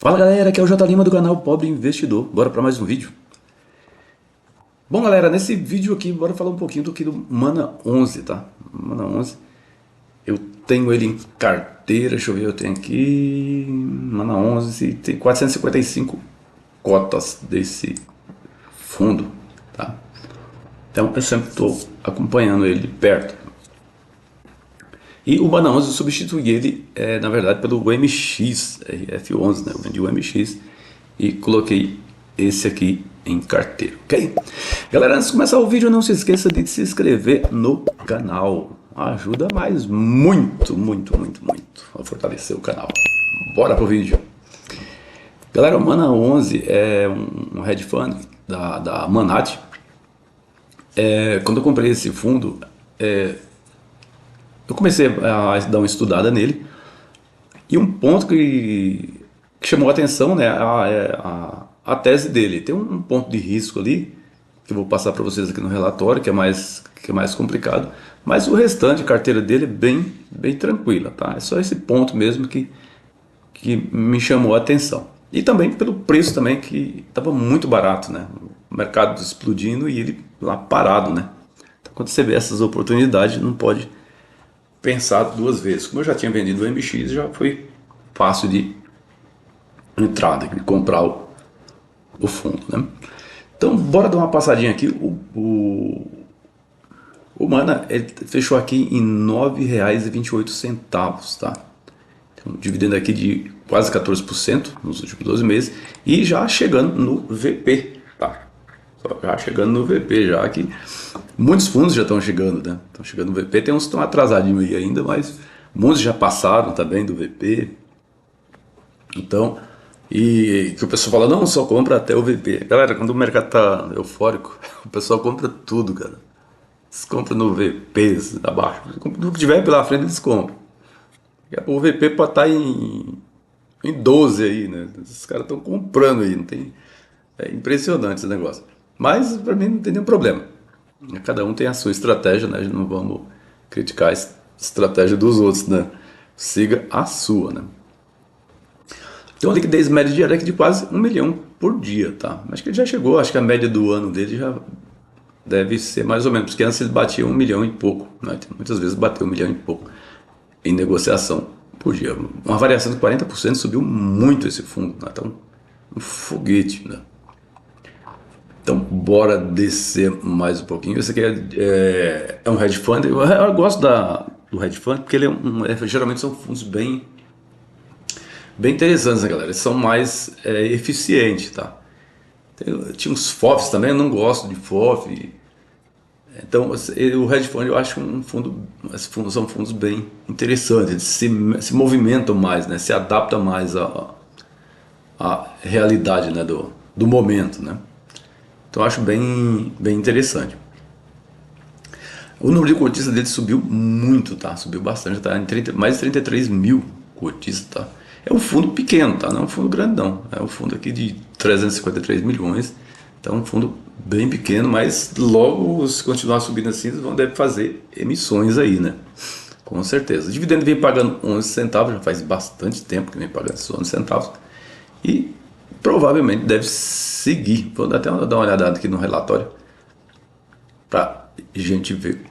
Fala galera, aqui é o J Lima do canal Pobre Investidor. Bora para mais um vídeo. Bom galera, nesse vídeo aqui, bora falar um pouquinho do Mana 11, tá? Mana 11, eu tenho ele em carteira, deixa eu ver, eu tenho aqui Mana 11, tem 455 cotas desse fundo, tá? Então eu sempre estou acompanhando ele de perto. E o Mana 11 eu substituí ele, na verdade, pelo MX, F11, né? Eu vendi o MX e coloquei esse aqui em carteira, ok? Galera, antes de começar o vídeo, não se esqueça de se inscrever no canal. Ajuda mais muito a fortalecer o canal. Bora pro vídeo. Galera, o Mana 11 é um hedge fund da Manat. Quando eu comprei esse fundo, eu comecei a dar uma estudada nele, e um ponto que chamou a atenção, né, a tese dele. Tem um ponto de risco ali, que eu vou passar para vocês aqui no relatório, que é mais complicado, mas o restante, a carteira dele é bem tranquila, tá? É só esse ponto mesmo que me chamou a atenção. E também pelo preço também, que estava muito barato, né? O mercado explodindo e ele lá parado, né? Então, quando você vê essas oportunidades, não pode pensar duas vezes. Como eu já tinha vendido o MX, já foi fácil de entrada, de comprar o fundo, né? Então, bora dar uma passadinha aqui. O Mana, ele fechou aqui em R$ 9,28, tá? Então, dividendo aqui de quase 14% nos últimos 12 meses e já chegando no VP, tá? Já chegando no VP, já que muitos fundos já estão chegando, né? Estão chegando no VP, tem uns que estão atrasadinhos aí ainda, mas muitos já passaram também do VP. Então, e que o pessoal fala, não, só compra até o VP. Galera, quando o mercado tá eufórico, o pessoal compra tudo, cara. Eles compram no VP, abaixo. O que tiver pela frente, eles compram. O VP pode estar em 12 aí, né? Os caras estão comprando aí, não tem... É impressionante esse negócio. Mas para mim não tem nenhum problema. Cada um tem a sua estratégia, né? Não vamos criticar a estratégia dos outros, né? Siga a sua, né? Tem uma liquidez média diária aqui de quase 1 milhão por dia, tá? Acho que ele já chegou, acho que a média do ano dele já deve ser mais ou menos, porque antes ele batia 1 milhão e pouco, né? Muitas vezes bateu 1 milhão e pouco em negociação por dia. Uma variação de 40%, subiu muito esse fundo, né? Então, um foguete, né? Então, bora descer mais um pouquinho. Esse aqui é um hedge fund. Eu gosto do hedge fund porque ele geralmente são fundos bem interessantes, né, galera? Eles são mais eficientes, tá? Tinha uns FOFs também, eu não gosto de FOF. Então, o hedge fund eu acho esses fundos são fundos bem interessantes. Eles se movimentam mais, né? Se adaptam mais à realidade, né? do momento, né? Então eu acho bem interessante. O número de cotistas dele subiu muito, tá? Subiu bastante, tá? Mais de 33 mil cotistas, tá? É um fundo pequeno, tá? Não é um fundo grande, não. É um fundo aqui de 353 milhões. Então é um fundo bem pequeno, mas logo, se continuar subindo assim, eles devem fazer emissões aí, né? Com certeza. O dividendo vem pagando 11 centavos, já faz bastante tempo que vem pagando esses 11 centavos. E provavelmente deve seguir. Vou até dar uma olhada aqui no relatório para a gente ver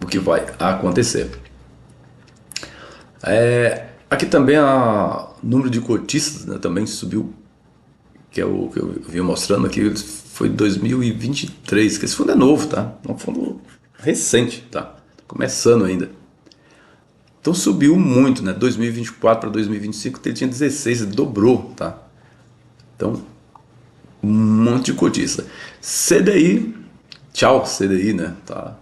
o que vai acontecer. Aqui também o número de cotistas, né, também subiu, que é o que eu vinha mostrando aqui, foi 2023, que esse fundo é novo, tá? É um fundo recente, tá? Começando ainda. Então subiu muito, né? 2024 para 2025 ele tinha 16, ele dobrou, tá? Então, um monte de cotista. CDI, tchau CDI, né? Tá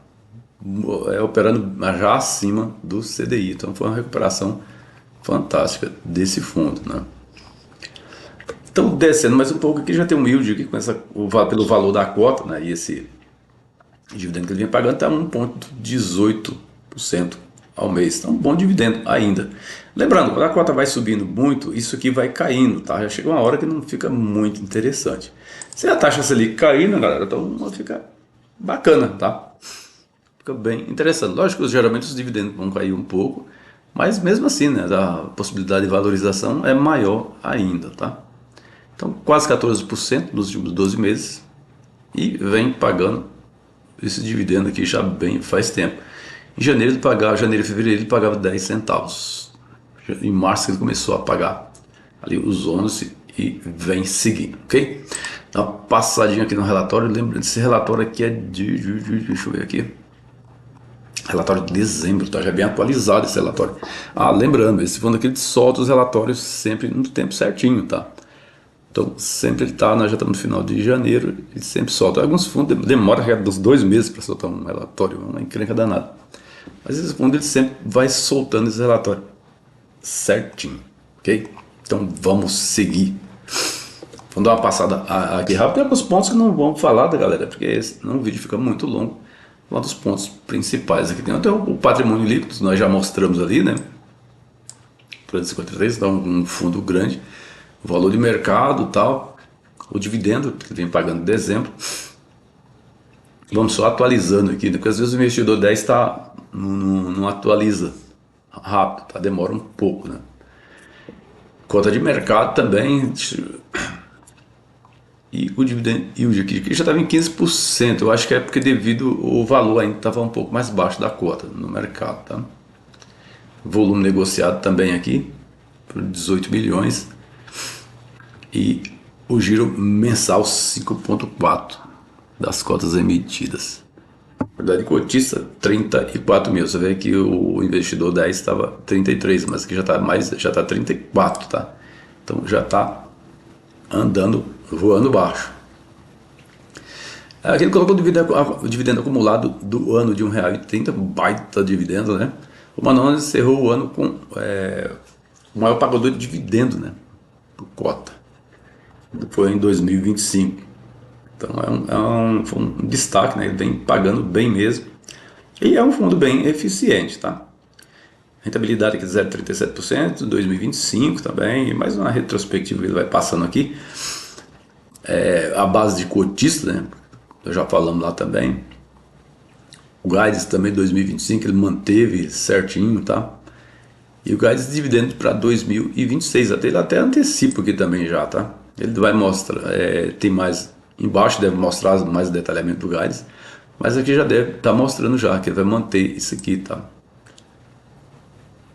operando já acima do CDI. Então foi uma recuperação fantástica desse fundo, né? Então, descendo mais um pouco aqui, já tem um yield aqui pelo valor da cota, né? E esse dividendo que ele vem pagando está 1,18% ao mês. Então, um bom dividendo ainda. Lembrando, quando a cota vai subindo muito, isso aqui vai caindo, tá? Já chega uma hora que não fica muito interessante. Se a taxa Selic caindo, galera, então fica bacana, tá? Fica bem interessante. Lógico que geralmente os dividendos vão cair um pouco, Mas mesmo assim, né, a possibilidade de valorização é maior ainda, tá? Então, quase 14% nos últimos 12 meses e vem pagando esse dividendo aqui já bem faz tempo. Em janeiro janeiro e fevereiro ele pagava 10 centavos. Em março ele começou a pagar ali os 11 e vem seguindo, ok? Dá uma passadinha aqui no relatório. Lembra desse relatório aqui é deixa eu ver aqui. Relatório de dezembro, tá? Já é bem atualizado esse relatório. Lembrando, esse fundo aqui ele solta os relatórios sempre no tempo certinho, tá? Então, sempre ele tá, nós já estamos no final de janeiro, ele sempre solta. Alguns fundos demoram dos 2 meses para soltar um relatório, uma encrenca danada. Mas esse fundo ele sempre vai soltando esse relatório certinho, ok? Então, vamos seguir. Vamos dar uma passada aqui rápido. Tem alguns pontos que não vamos falar da galera, porque senão o vídeo fica muito longo. Um dos pontos principais aqui tem até o patrimônio líquido, nós já mostramos ali, né? 353 dá um fundo grande, o valor de mercado tal, o dividendo que vem pagando em dezembro. Vamos só atualizando aqui, né? Porque às vezes o investidor 10 não atualiza rápido, tá? Demora um pouco, né? Cota de mercado também. E o dividend yield aqui já estava em 15%. Eu acho que é porque devido o valor ainda estava um pouco mais baixo da cota no mercado, tá? Volume negociado também aqui por 18 milhões e o giro mensal 5,4 das cotas emitidas. Na verdade, cotista 34 mil. Você vê que o investidor 10 estava 33, mas aqui já está 34, tá? Então já está andando, voando baixo. Aqui ele colocou o dividendo acumulado do ano de R$1,30, baita dividendo, né? O Manones encerrou o ano com o maior pagador de dividendo, né? Por cota. Foi em 2025. Então foi um destaque, né? Ele vem pagando bem mesmo. E é um fundo bem eficiente, tá? Rentabilidade aqui de 0,37%, 2025 também, e mais uma retrospectiva que ele vai passando aqui. A base de cotista, né? Nós já falamos lá também. O Guides também 2025 ele manteve certinho, tá? E o Guides de dividendo para 2026, ele até antecipa aqui também já, tá? Ele vai mostrar, tem mais embaixo, deve mostrar mais detalhamento do Guides, mas aqui já deve estar mostrando já que ele vai manter isso aqui, tá?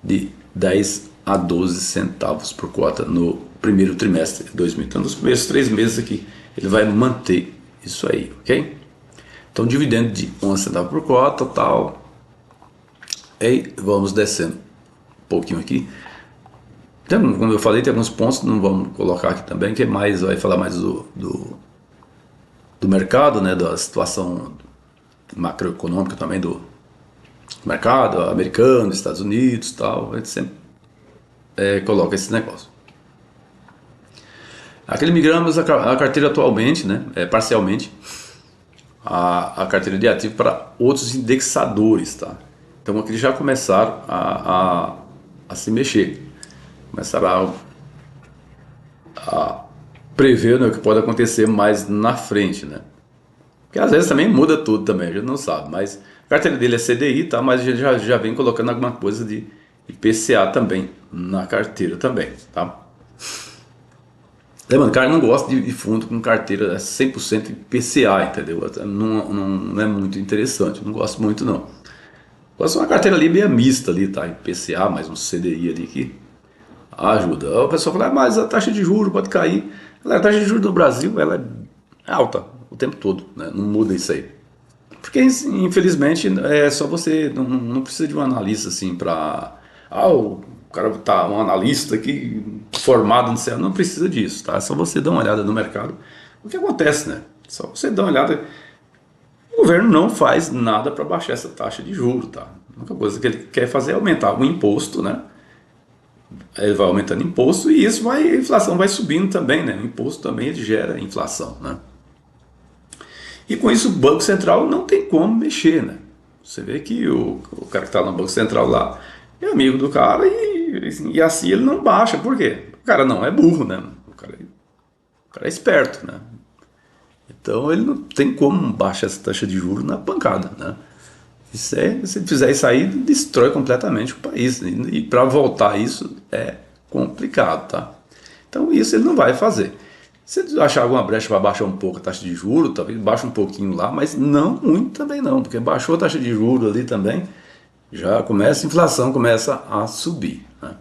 De 10 a 12 centavos por cota no primeiro trimestre de 2000. Então, nos primeiros 3 meses aqui, ele vai manter isso aí, ok? Então, dividendo de 11 centavos por cota, tal. E vamos descendo um pouquinho aqui. Então, como eu falei, tem alguns pontos que não vamos colocar aqui também, que vai falar mais do mercado, né? Da situação macroeconômica também do mercado americano, Estados Unidos, tal. A gente sempre coloca esse negócio. Aqui migramos a carteira atualmente, né? Parcialmente, a carteira de ativo para outros indexadores, tá? Então aqui já começaram a se mexer, começaram a prever, né, o que pode acontecer mais na frente, né? Porque às vezes também muda tudo também, a gente não sabe, mas a carteira dele é CDI, tá? Mas a gente já vem colocando alguma coisa de IPCA também na carteira também, tá? Lembrando, o cara não gosta de fundo com carteira 100% IPCA, entendeu? Não é muito interessante, não gosto muito não. Gosto de uma carteira ali meio mista ali, tá? IPCA, mais um CDI ali que ajuda. A pessoa fala, mas a taxa de juros pode cair. A taxa de juros do Brasil ela é alta o tempo todo, né? Não muda isso aí. Porque infelizmente é só você, não precisa de um analista assim para... o cara tá um analista aqui formado no céu, não precisa disso, tá? É só você dar uma olhada no mercado. O que acontece, né? Só você dar uma olhada. O governo não faz nada para baixar essa taxa de juros, tá? A única coisa que ele quer fazer é aumentar o imposto, né? Ele vai aumentando imposto e isso a inflação vai subindo também, né? O imposto também ele gera inflação, né? E com isso o Banco Central não tem como mexer, né? Você vê que o cara que está no Banco Central lá é amigo do cara e assim ele não baixa. Por quê? O cara não é burro, né? O cara é esperto, né? Então ele não tem como baixar essa taxa de juros na pancada, né? Se fizer isso aí, destrói completamente o país. E para voltar isso é complicado, tá? Então isso ele não vai fazer. Se ele achar alguma brecha para baixar um pouco a taxa de juros, talvez baixe um pouquinho lá, mas não muito também não, porque baixou a taxa de juros ali também, já começa a inflação começa a subir, né?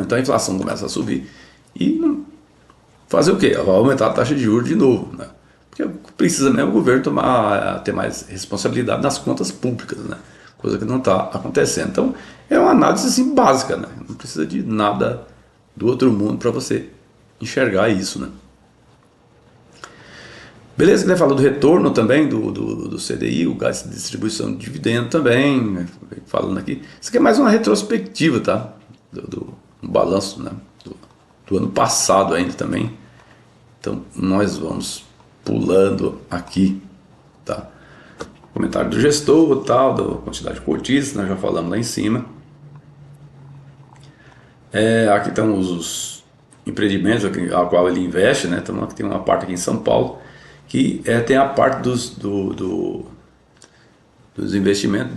Então a inflação começa a subir e fazer o quê? Vai aumentar a taxa de juros de novo, né? Porque precisa mesmo o governo ter mais responsabilidade nas contas públicas, né? Coisa que não está acontecendo. Então é uma análise assim, básica, né? Não precisa de nada do outro mundo para você enxergar isso, né? Beleza, que ele falou do retorno também do CDI, o gás de distribuição de dividendo também, né? Falando aqui. Isso aqui é mais uma retrospectiva, tá? Do balanço, né? Do ano passado ainda também. Então nós vamos pulando aqui, tá? Comentário do gestor, tal, da quantidade de cotistas, nós já falamos lá em cima. Aqui estão os empreendimentos a qual ele investe, né? Então aqui tem uma parte aqui em São Paulo que tem a parte dos investimentos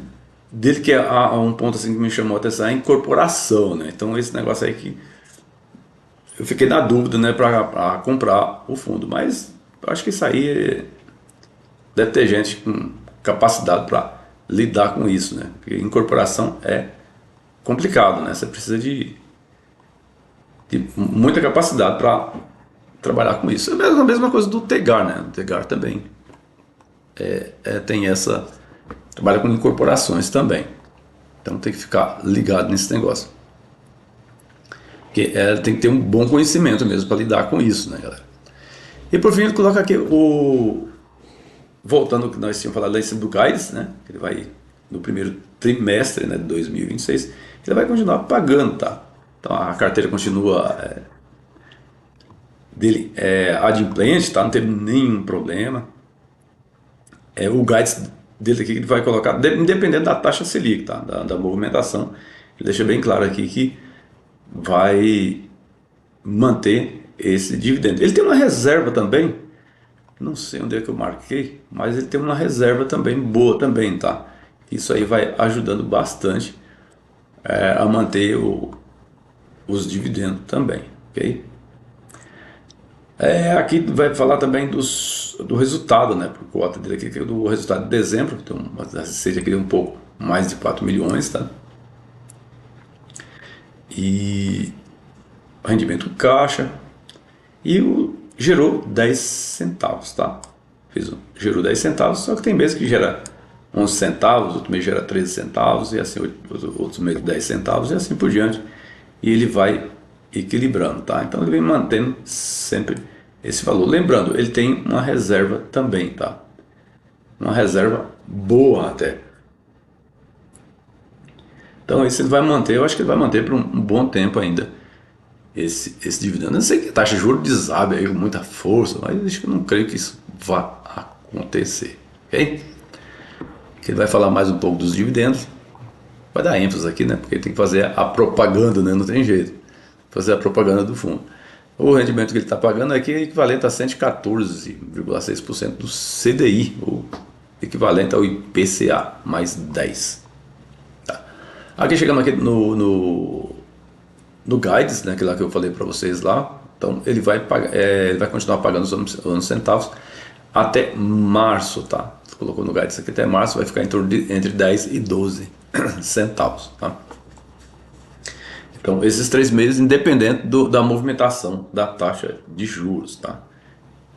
dele, que é um ponto assim que me chamou a atenção, é a incorporação, né? Então esse negócio aí que eu fiquei na dúvida, né, para comprar o fundo, mas acho que isso aí deve ter gente com capacidade para lidar com isso, né? Porque incorporação é complicado, né? Você precisa de muita capacidade para trabalhar com isso. É a mesma coisa do Tegar, né? O Tegar também tem essa, trabalha com incorporações também. Então tem que ficar ligado nesse negócio. Porque tem que ter um bom conhecimento mesmo para lidar com isso, né, galera? E por fim, ele coloca aqui voltando ao que nós tínhamos falado lá em cima do gás, né? Ele vai no primeiro trimestre, né, de 2026, ele vai continuar pagando, tá? Então a carteira continua dele adimplente, tá? Não teve nenhum problema. O gás dele aqui ele vai colocar, independente da taxa Selic, tá? Da movimentação, ele deixa bem claro aqui que vai manter esse dividendo. Ele tem uma reserva também, não sei onde é que eu marquei, mas ele tem uma reserva também boa também, tá? Isso aí vai ajudando bastante a manter os dividendos também, ok? Aqui vai falar também do resultado, né? Por cota dele aqui, que é do resultado de dezembro, então seja aqui um pouco mais de 4 milhões, tá? E rendimento caixa e gerou 10 centavos, tá? Gerou 10 centavos, só que tem mês que gera 11 centavos, outro mês gera 13 centavos, e assim, outros meses 10 centavos, e assim por diante. E ele vai equilibrando, tá? Então ele vem mantendo sempre esse valor. Lembrando, ele tem uma reserva também, tá? Uma reserva boa até. Então esse ele vai manter, eu acho que ele vai manter por um bom tempo ainda esse dividendo. Eu não sei que a taxa de juros desabe aí com muita força, mas acho que eu não creio que isso vá acontecer, ok? Que ele vai falar mais um pouco dos dividendos, vai dar ênfase aqui, né? Porque tem que fazer a propaganda, né? Não tem jeito, fazer a propaganda do fundo. O rendimento que ele está pagando aqui é equivalente a 114,6% do CDI, ou equivalente ao IPCA mais 10. Tá. Aqui chegamos aqui no Guides, né, que lá que eu falei para vocês lá. Então ele vai pagar, ele vai continuar pagando os 11 centavos até março, tá? Colocou no Guides aqui até março, vai ficar entre 10 e 12 centavos, tá? Então esses 3 meses, independente da movimentação da taxa de juros, tá?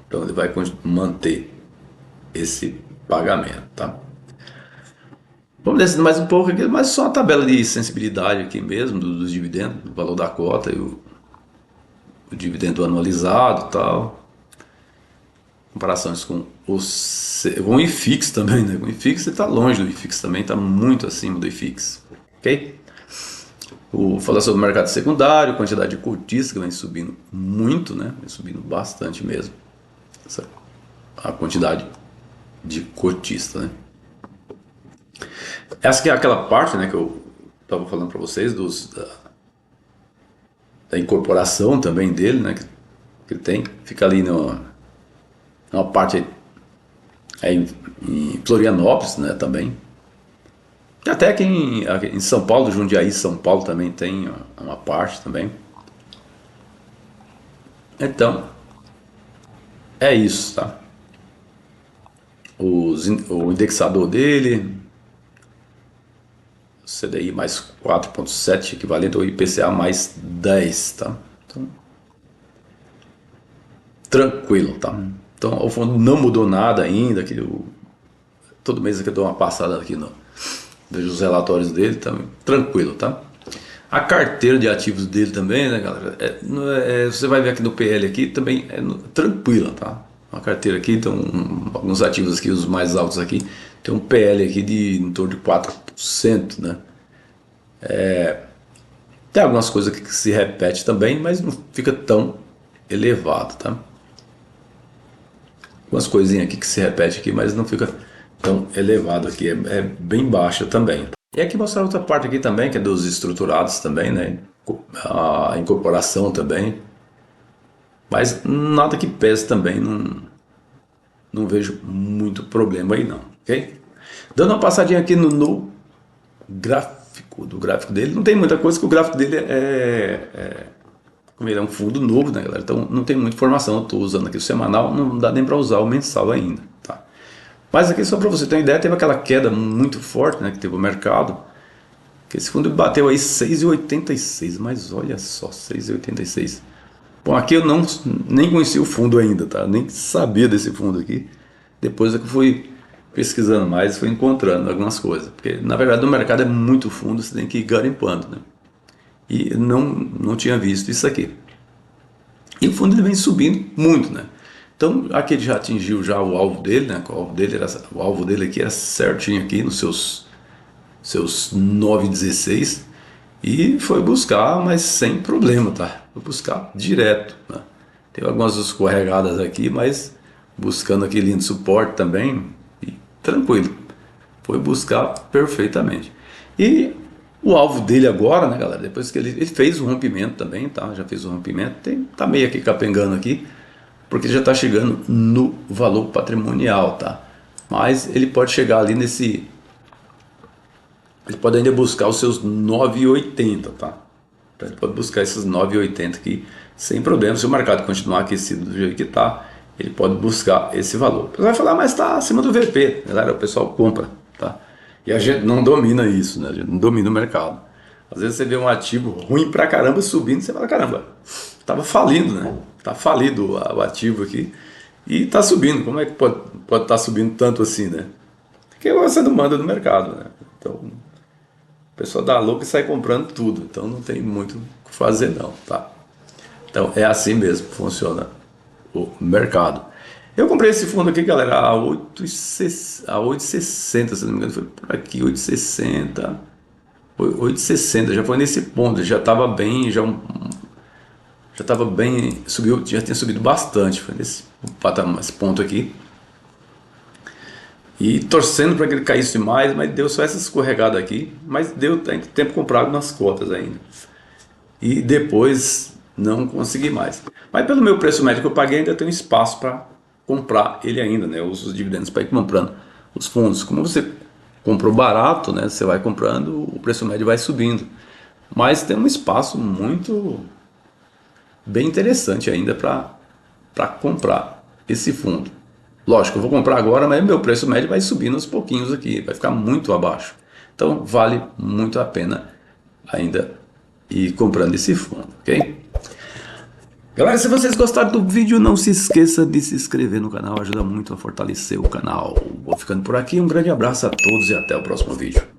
Então ele vai manter esse pagamento, tá? Vamos descer mais um pouco aqui, mas só uma tabela de sensibilidade aqui mesmo dos dividendos, do valor da cota e o dividendo anualizado e tal. Comparações com o IFIX também, né? O IFIX está longe do IFIX também, está muito acima do IFIX, ok? Falar sobre o mercado secundário, quantidade de cotistas que vem subindo muito, né? Vem subindo bastante mesmo. A quantidade de cotistas, né? Essa que é aquela parte, né, que eu estava falando para vocês da incorporação também dele, né, que ele tem, fica ali numa parte É em Florianópolis, né, também. E até aqui em São Paulo, Jundiaí, São Paulo também tem uma parte também. Então, é isso, tá? O indexador dele, CDI mais 4,7, equivalente ao IPCA mais 10, tá? Então, tranquilo, tá? Então, o fundo não mudou nada ainda, todo mês aqui eu dou uma passada aqui no vejo os relatórios dele, tá tranquilo, tá? A carteira de ativos dele também, né, galera? Você vai ver aqui no PL aqui também tranquila, tá? A carteira aqui, então, alguns ativos aqui, os mais altos aqui, tem um PL aqui de em torno de 4%, né? Tem algumas coisas que se repete também, mas não fica tão elevado, tá? Algumas coisinhas aqui que se repete aqui, mas não fica tão elevado aqui, é bem baixa também. E aqui mostrar outra parte aqui também, que é dos estruturados também, né? A incorporação também. Mas nada que pese também, não vejo muito problema aí não, ok? Dando uma passadinha aqui no gráfico, do gráfico dele, não tem muita coisa, que o gráfico dele como ele é um fundo novo, né, galera? Então não tem muita informação, eu estou usando aqui o semanal, não dá nem para usar o mensal ainda, tá? Mas aqui só para você ter uma ideia, teve aquela queda muito forte, né, que teve o mercado, que esse fundo bateu aí 6,86, mas olha só, 6,86. Bom, aqui eu nem conhecia o fundo ainda, tá? Nem sabia desse fundo aqui. Depois é que eu fui pesquisando mais, fui encontrando algumas coisas. Porque, na verdade, o mercado é muito fundo, você tem que ir garimpando, né? E não tinha visto isso aqui. E o fundo ele vem subindo muito, né? Então, aqui ele já atingiu já o alvo dele, né? O alvo dele aqui era certinho aqui nos seus 9,16 e foi buscar, mas sem problema, tá? Foi buscar direto, né? Teve algumas escorregadas aqui, mas buscando aquele lindo suporte também e tranquilo, foi buscar perfeitamente. E o alvo dele agora, né, galera, depois que ele fez o rompimento também, tá? Já fez o rompimento, tá meio aqui capengando aqui, porque já está chegando no valor patrimonial, tá? Mas ele pode chegar ali ele pode ainda buscar os seus 9,80, tá? Então ele pode buscar esses 9,80 aqui sem problema. Se o mercado continuar aquecido do jeito que está, ele pode buscar esse valor. Você vai falar, mas está acima do VP, galera, o pessoal compra, tá? E a gente não domina isso, né? A gente não domina o mercado. Às vezes você vê um ativo ruim pra caramba subindo, você fala, caramba, estava falindo, né? Tá falido o ativo aqui e está subindo. Como é que pode estar subindo tanto assim, né? Porque você não manda no mercado, né? Então, o pessoal dá louco e sai comprando tudo. Então não tem muito o que fazer não, tá? Então é assim mesmo que funciona o mercado. Eu comprei esse fundo aqui, galera, a 8,60, se não me engano, foi por aqui, 8,60, já foi nesse ponto, já estava bem, já estava bem, subiu, já tinha subido bastante, foi nesse ponto aqui. E torcendo para que ele caísse mais, mas deu só essa escorregada aqui, mas deu tempo comprado nas cotas ainda. E depois não consegui mais. Mas pelo meu preço médio que eu paguei, ainda tenho espaço para comprar ele ainda, né? Eu uso os dividendos para ir comprando os fundos. Como você comprou barato, né? Você vai comprando, o preço médio vai subindo. Mas tem um espaço muito bem interessante ainda para comprar esse fundo. Lógico, eu vou comprar agora, mas meu preço médio vai subindo aos pouquinhos aqui, vai ficar muito abaixo. Então vale muito a pena ainda ir comprando esse fundo, ok? Galera, se vocês gostaram do vídeo, não se esqueça de se inscrever no canal, ajuda muito a fortalecer o canal. Vou ficando por aqui, um grande abraço a todos e até o próximo vídeo.